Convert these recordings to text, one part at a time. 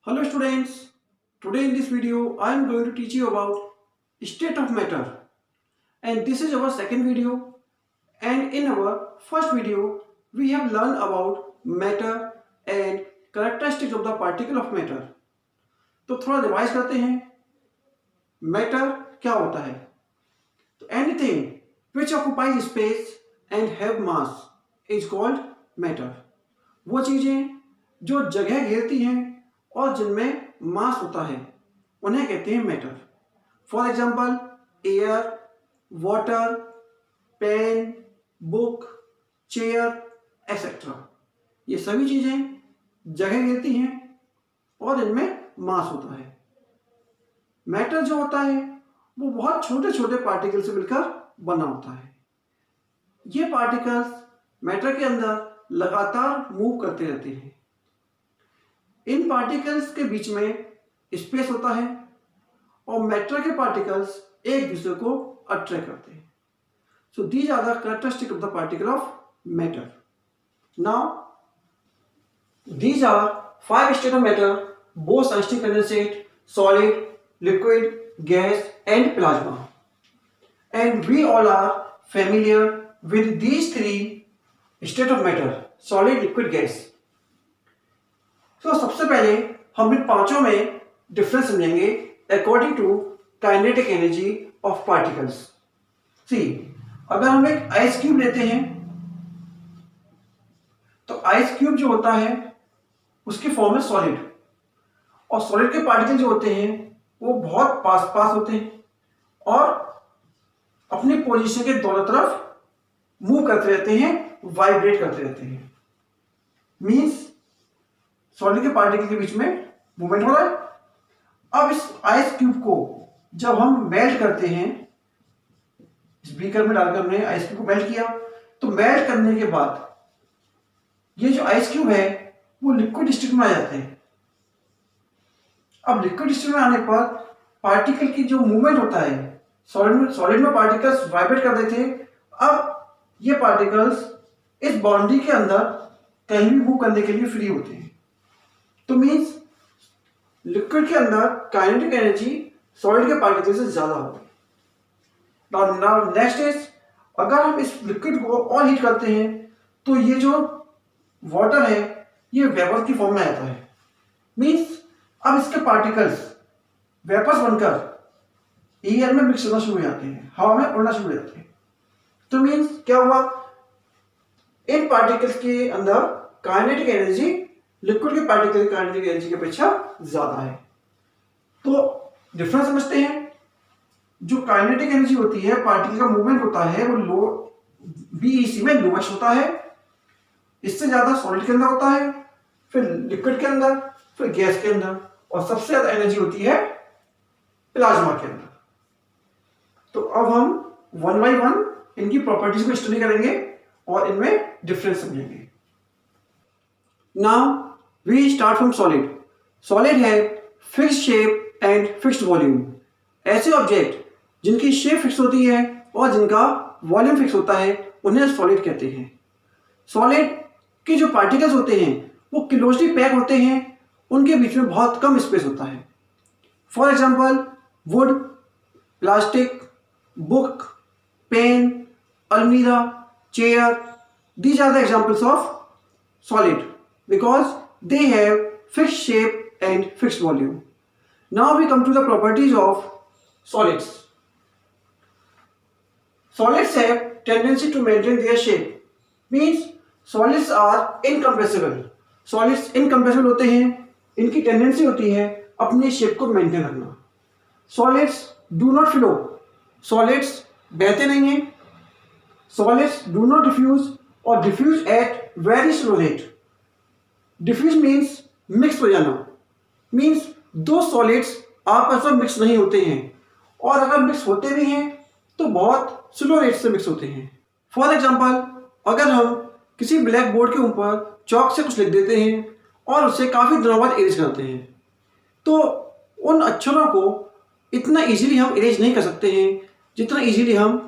Hello students, today in this video I am going to teach you about state of matter, and this is our second video. And in our first video we have learned about matter and characteristics of the particle of matter. तो थोड़ा revise करते हैं. Matter क्या होता है? तो anything which occupies space and have mass is called matter. वो चीजें जो जगह घेरती हैं और जिनमें मास होता है उन्हें कहते हैं matter. For example air, water, pen, book, chair etcetera. ये सभी चीजें जगह घेरती हैं और इनमें मास होता है. मैटर जो होता है वो बहुत छोटे छोटे पार्टिकल से मिलकर बना होता है. ये पार्टिकल्स मैटर के अंदर लगातार मूव करते रहते हैं. इन पार्टिकल्स के बीच में स्पेस होता है और मैटर के पार्टिकल्स एक दूसरे को अट्रैक्ट करते हैं. So these are the characteristic of the particle of matter. Now these are 5 state of matter: Bose Einstein condensate, solid, liquid, gas and plasma. And we all are familiar with these 3 state of matter: solid, liquid, gas. तो सबसे पहले हम इन पांचों में difference समझेंगे according to kinetic energy of particles. See, अगर हम एक आइस क्यूब लेते हैं तो आइस क्यूब जो होता है उसकी फॉर्म है सॉलिड, और सॉलिड के पार्टिकल जो होते हैं वो बहुत पास पास होते हैं और अपनी पोजीशन के दोनों तरफ मूव करते रहते हैं, वाइब्रेट करते रहते हैं. मींस सॉलिड के पार्टिकल के बीच में मूवमेंट हो रहा है. अब इस आइस क्यूब को जब हम मेल्ट करते हैं, इस बीकर में डालकर हमने आइस क्यूब को मेल्ट किया, तो मेल्ट करने के बाद ये जो आइस क्यूब है वो लिक्विड स्टेट में आ जाते हैं. अब लिक्विड स्टेट में आने पर पार्टिकल की जो मूवमेंट होता है, सॉलिड में पार्टिकल्स वाइब्रेट कर देते हैं. अब ये पार्टिकल्स इस बाउंड्री के अंदर कहीं भी मूव करने के लिए फ्री होते हैं. तो मींस लिक्विड के अंदर काइनेटिक एनर्जी सॉलिड के पार्टिकल से ज्यादा होगी. नाउ नेक्स्ट इज, अगर हम इस लिक्विड को और हीट करते हैं तो ये जो वाटर है ये वेपर की फॉर्म में आता है. मींस अब इसके पार्टिकल्स वेपर्स बनकर एयर में मिक्स होना शुरू हो जाते हैं, हवा में उड़ना शुरू हो जाते हैं. तो मींस क्या हुआ, इन पार्टिकल्स के अंदर काइनेटिक एनर्जी लिक्विड के पार्टिकल काइनेटिक एनर्जी की अपेक्षा ज्यादा है. तो डिफरेंस समझते हैं. जो काइनेटिक एनर्जी होती है, पार्टिकल का मूवमेंट होता है, वो लो बीईसी में लोएस्ट होता है. इससे ज्यादा सॉलिड के अंदर होता है, फिर लिक्विड के अंदर, फिर गैस के अंदर, और सबसे ज्यादा एनर्जी होती है प्लाज्मा के अंदर. तो अब हम वन बाई वन इनकी प्रॉपर्टीज को स्टडी करेंगे और इनमें डिफरेंस समझेंगे. Now we start from solid. Solid है fixed shape and fixed volume. ऐसे ऑब्जेक्ट जिनकी शेप फिक्स होती है और जिनका वॉल्यूम फिक्स होता है उन्हें सॉलिड कहते हैं. सॉलिड के जो पार्टिकल्स होते हैं वो क्लोजली पैक होते हैं, उनके बीच में बहुत कम स्पेस होता है. For example wood, plastic, book, pen, अलमीरा, chair, these are the examples of solid because they have fixed shape and fixed volume. Now we come to the properties of solids. Solids have tendency to maintain their shape. Means solids are incompressible. Solids incompressible होते हैं, इनकी tendency होती है अपनी shape को maintain रखना. Solids do not flow. Solids बहते नहीं हैं. सॉलिड्स डू नॉट डिफ्यूज और diffuse at very slow rate. Diffuse means mix हो जाना. मीन्स दो सॉलिड्स आपस में मिक्स नहीं होते हैं, और अगर मिक्स होते भी हैं तो बहुत स्लो रेट से मिक्स होते हैं. फॉर एग्जाम्पल, अगर हम किसी ब्लैक बोर्ड के ऊपर चौक से कुछ लिख देते हैं और उसे काफ़ी दिनों बाद इरेज करते हैं, तो उन अक्षरों को इतना इजीली हम इरेज नहीं कर सकते हैं जितना इजीली हम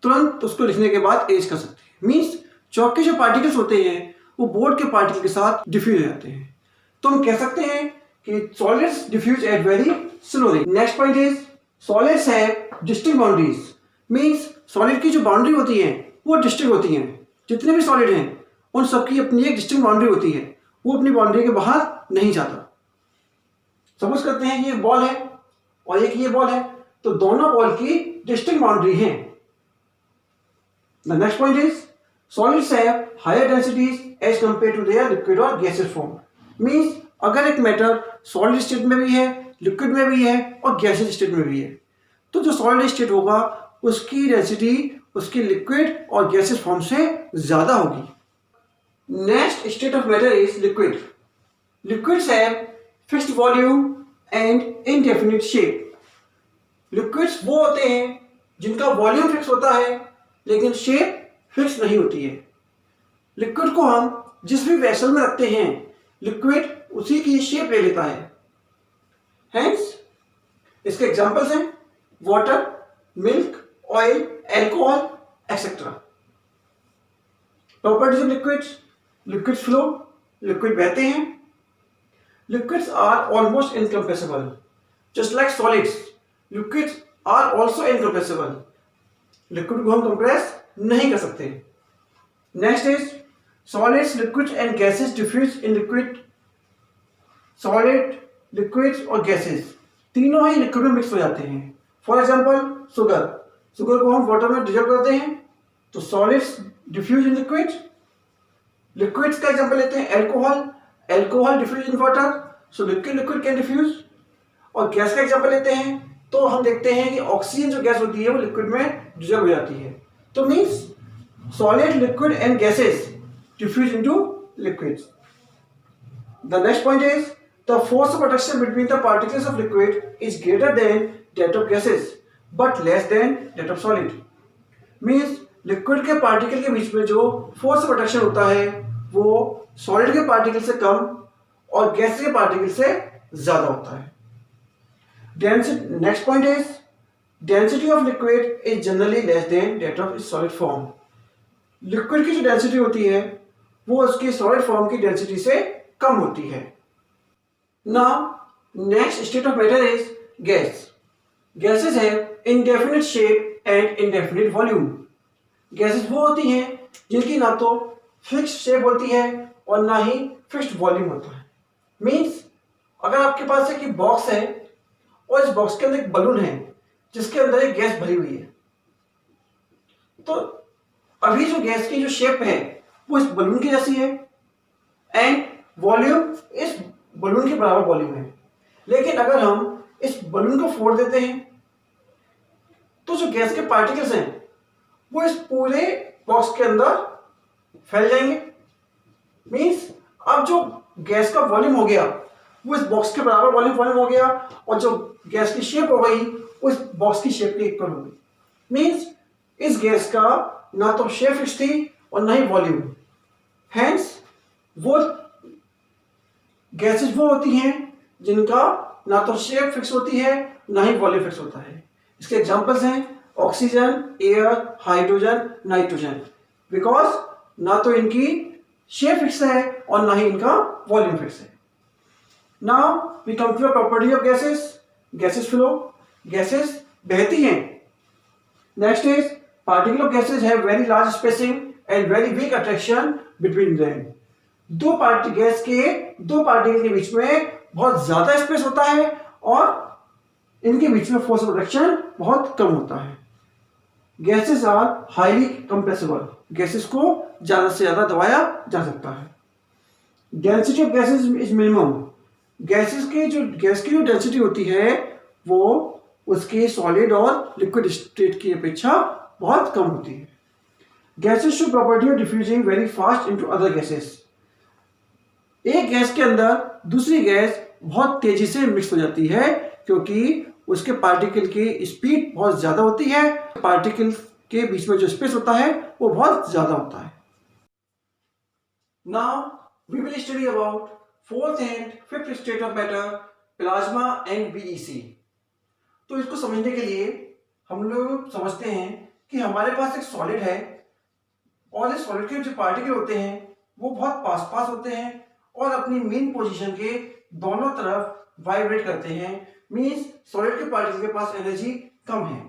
तुरंत उसको लिखने के बाद इरेज कर सकते हैं. मीन्स चौक के जो पार्टिकल्स होते हैं वो बोर्ड के पार्टिकल के साथ डिफ्यूज हो जाते हैं. तो हम कह सकते हैं कि solids diffuse at very slow rate. Next point is solids have distinct boundaries, means solid की जो बाउंड्री होती है वो डिस्टिंक्ट होती हैं। जितने भी सॉलिड हैं उन सबकी अपनी एक डिस्टिंक्ट बाउंड्री होती है, वो अपनी बाउंड्री के बाहर नहीं जाता। सपोज करते हैं ये बॉल है और एक ये बॉल है, तो दोनों बॉल की डिस्टिंक्ट बाउंड्री है। The next point is solids have higher densities as compare to their liquid और गैसेस फॉर्म, मींस अगर एक मैटर सॉलिड स्टेट में भी है, लिक्विड में भी है और गैसेस स्टेट में भी है, तो जो सॉलिड स्टेट होगा उसकी डेंसिटी उसकी लिक्विड और गैसेस फॉर्म से ज्यादा होगी। Next state of matter is liquid. Liquids have fixed volume and indefinite shape. Liquids वो होते हैं जिनका वॉल्यूम फिक्स होता है लेकिन शेप फिक्स नहीं होती है। लिक्विड को हम जिस भी वेसल में रखते हैं, लिक्विड उसी की शेप ले लेता है। हेंस इसके एग्जांपल्स हैं water, milk, oil, alcohol etcetera. Properties of liquids, liquid flow, liquid बहते हैं। Liquids are almost incompressible just like solids, liquids are also incompressible. Liquid को हम कंप्रेस नहीं कर सकते। Next is solids, liquids and gases diffuse in liquid. Solid, liquids और gases तीनों ही लिक्विड में मिक्स हो जाते हैं। फॉर एग्जाम्पल शुगर, शुगर को हम वाटर में डिजोल्व करते हैं तो solids diffuse in liquid. Liquids का एग्जाम्पल लेते हैं alcohol, alcohol diffuse in water, so liquid can diffuse. और गैस का एग्जाम्पल लेते हैं तो हम देखते हैं कि ऑक्सीजन जो गैस होती है वो लिक्विड में डिजोल्व हो जाती है। तो means solid, liquid and gases diffuse into liquids. The next point is the force of attraction between the particles of liquid is greater than that of gases but less than that of solid, means liquid के particle के बीच में जो force of attraction होता है वो solid के particle से कम और गैस के पार्टिकल से ज्यादा होता है। Density, next point is density of liquid is generally less than that of its solid form. Liquid की जो डेंसिटी होती है वो उसकी सॉलिड फॉर्म की डेंसिटी से कम होती है। Now, next state of matter is gas. Gases have indefinite shape and indefinite volume. Gases वो होती हैं जिनकी ना तो फिक्स्ड शेप होती है और ना ही फिक्स्ड वॉल्यूम होता है। मीन्स अगर आपके पास एक बॉक्स है और इस बॉक्स के अंदर एक बलून है जिसके अंदर एक गैस भरी हुई है, तो अभी जो गैस की जो शेप है वो इस बलून की जैसी है एंड वॉल्यूम इस बलून के बराबर वॉल्यूम है। लेकिन अगर हम इस बलून को फोड़ देते हैं तो जो गैस के पार्टिकल्स हैं वो इस पूरे बॉक्स के अंदर फैल जाएंगे। मींस अब जो गैस का वॉल्यूम हो गया वो इस बॉक्स के बराबर वॉल्यूम हो गया और जो गैस की शेप हो गई वो इस बॉक्स की शेप के इक्वल हो गई। मींस इस गैस का ना तो शेप फिक्स थी और ना ही वॉल्यूम। हेंस वो गैसेस वो होती हैं जिनका ना तो शेप फिक्स होती है ना ही वॉल्यूम फिक्स होता है। इसके एग्जांपल्स हैं oxygen, air, hydrogen, nitrogen, because ना तो इनकी शेप फिक्स है और ना ही इनका वॉल्यूम फिक्स है। Now we come to the property of gases. Gases flow, gases बहती हैं। Next is particle of gases have very large spacing and very weak attraction between them. Gas के दो पार्टिकल के बीच में बहुत ज्यादा स्पेस होता है और इनके बीच में फोर्स ऑफ अट्रैक्शन बहुत कम होता है। Gases are highly compressible, gases को ज्यादा से ज्यादा दबाया जा सकता है। Density of gases is minimum. Gas की जो डेंसिटी होती है वो उसके सॉलिड और लिक्विड स्टेट की अपेक्षा बहुत कम होती है। Gases show property of diffusing very fast into other gases. एक गैस के अंदर दूसरी गैस बहुत तेजी से मिक्स हो जाती है क्योंकि उसके पार्टिकल की स्पीड बहुत ज्यादा होती है। पार्टिकल के बीच में जो स्पेस होता है वो बहुत ज्यादा होता है। Now we will study about fourth and fifth state of matter, plasma and BEC. तो इसको समझने के लिए हम लोग समझते हैं कि हमारे पास एक सॉलिड है और इस सॉलिड के जो पार्टिकल होते हैं वो बहुत पास पास होते हैं और अपनी मेन पोजीशन के दोनों तरफ वाइब्रेट करते हैं, मींस सॉलिड के पार्टिकल के पास एनर्जी कम है।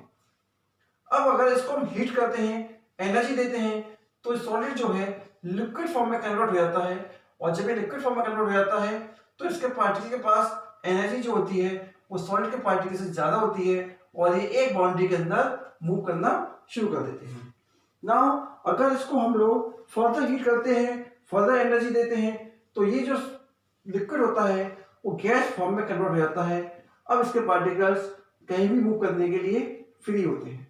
अब अगर इसको हम हीट करते हैं, एनर्जी देते हैं, तो सॉलिड जो है लिक्विड फॉर्म में कन्वर्ट हो जाता है, और जब ये लिक्विड फॉर्म में कन्वर्ट हो जाता है तो इसके पार्टिकल के पास एनर्जी जो होती है वो सॉलिड के पार्टिकल से ज्यादा होती है, और ये एक बाउंड्री के अंदर मूव करना शुरू कर देते हैं। नाउ अगर इसको हम लोग फर्दर हीट करते हैं, फर्दर एनर्जी देते हैं, तो ये जो लिक्विड होता है वो गैस फॉर्म में कन्वर्ट हो जाता है। अब इसके पार्टिकल्स कहीं भी मूव करने के लिए फ्री होते हैं।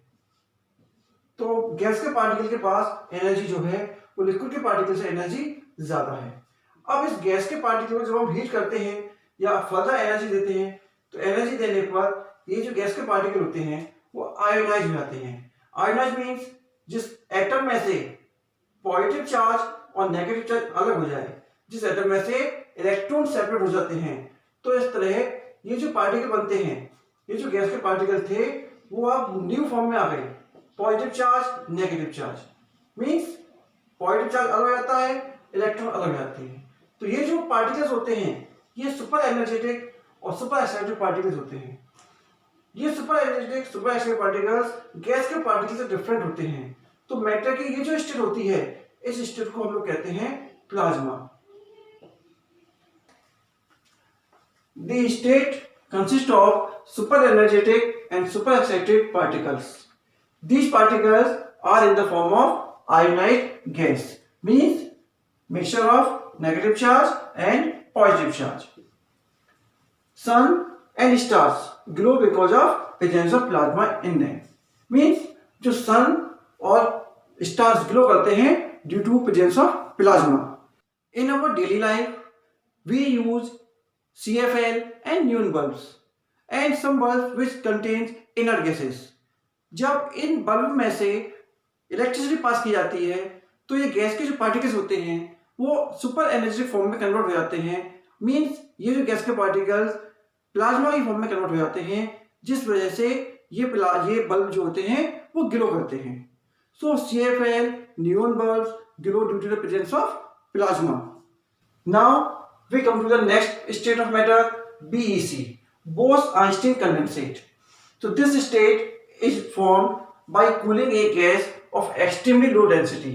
तो गैस के पार्टिकल के पास एनर्जी जो है वो लिक्विड के पार्टिकल से एनर्जी ज्यादा है। अब इस गैस के पार्टिकल को जब हम हीट करते हैं या फर्दर एनर्जी देते हैं, तो एनर्जी देने पर ये जो गैस के पार्टिकल होते हैं वो आयोनाइज हो जाते हैं। आयोनाइज मीन्स जिस एटम में से पॉजिटिव चार्ज और नेगेटिव चार्ज अलग हो जाए, जिस एटम में से इलेक्ट्रॉन सेपरेट हो जाते हैं। तो इस तरह ये जो पार्टिकल बनते हैं, ये जो गैस के पार्टिकल थे वो अब न्यू फॉर्म में आ गए, positive charge negative charge, means positive charge अलग हो जाता है, इलेक्ट्रॉन अलग हो जाते हैं। तो ये जो पार्टिकल्स होते हैं ये सुपर एनर्जेटिक और सुपर एक्साइटेड पार्टिकल्स होते हैं। ये super energetic super excited particles gas के पार्टिकल से डिफरेंट होते हैं। तो मैटर की ये जो स्टेट होती है, इस स्टेट को हम लोग कहते हैं plasma. The state consist of super energetic and super excited particles. These particles are in the form of ionized gas, means mixture of negative charge and positive charge. Sun and stars glow because of presence of plasma in them. Means जो sun और stars glow करते हैं due to presence of plasma. In our daily life, we use CFL and neon bulbs and some bulbs which contains inert gases. जब इन bulb में से electricity pass की जाती है तो ये गैस के जो पार्टिकल्स होते हैं वो सुपर एनर्जी फॉर्म में कन्वर्ट हो जाते हैं। मींस ये जो गैस के पार्टिकल्स प्लाज्मा की फॉर्म में कन्वर्ट हो जाते हैं, जिस वजह से ये बल्ब जो होते हैं वो ग्लो करते हैं। So CFL neon bulbs glow due to the presence of plasma. Now we come to the next state of matter, BEC, Bose Einstein condensate. So this state is formed by cooling a gas of extremely low density.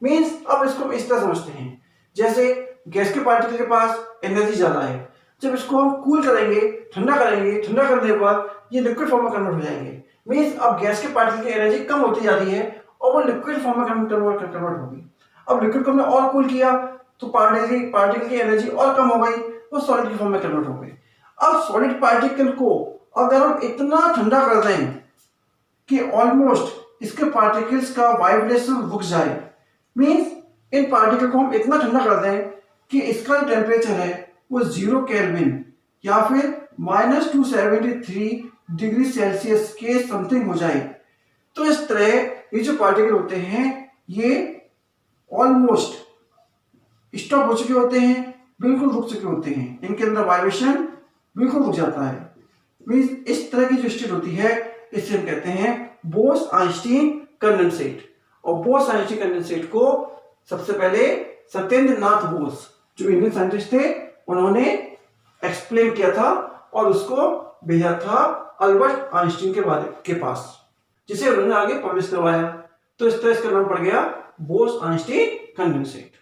Means अब इसको हम इस तरह समझते हैं, जैसे gas के particle के पास एनर्जी ज्यादा है, जब इसको हम कूल करेंगे, ठंडा करेंगे, ठंडा करने पर ये लिक्विड फॉर्म में कन्वर्ट हो जाएंगे। मीन्स अब गैस के पार्टिकल की एनर्जी कम होती जा रही है और वो लिक्विड फॉर्म में कन्वर्ट होगी। अब लिक्विड को हमने और कूल किया तो पार्टिकल की एनर्जी और कम हो गई, वो सॉलिड की फॉर्म में कन्वर्ट हो गई। अब सॉलिड पार्टिकल को अगर हम इतना ठंडा कर दें कि ऑलमोस्ट इसके पार्टिकल्स का वाइब्रेशन रुक जाए, मींस इन पार्टिकल को हम इतना ठंडा कर दें कि इसका जो टेम्परेचर है वो 0 केल्विन या फिर -273 डिग्री सेल्सियस के समथिंग हो जाए, तो इस तरह ये जो पार्टिकल होते हैं ये ऑलमोस्ट स्टॉप हो चुके होते हैं, बिल्कुल रुक चुके होते हैं, इनके अंदर वाइब्रेशन बिल्कुल रुक जाता है। मींस इस तरह की जो स्टेट होती है इसे हम कहते हैं बोस-आइंस्टीन कंडेंसेट। और बोस-आइंस्टीन कंडेंसेट को सबसे पहले सत्येंद्र नाथ बोस जो इंडियन साइंटिस्ट थे उन्होंने एक्सप्लेन किया था और उसको भेजा था अल्बर्ट आइंस्टीन के पास, जिसे उन्होंने आगे पब्लिश करवाया। तो इस तरह इसका नाम पड़ गया बोस-आइंस्टीन कंडेंसेट।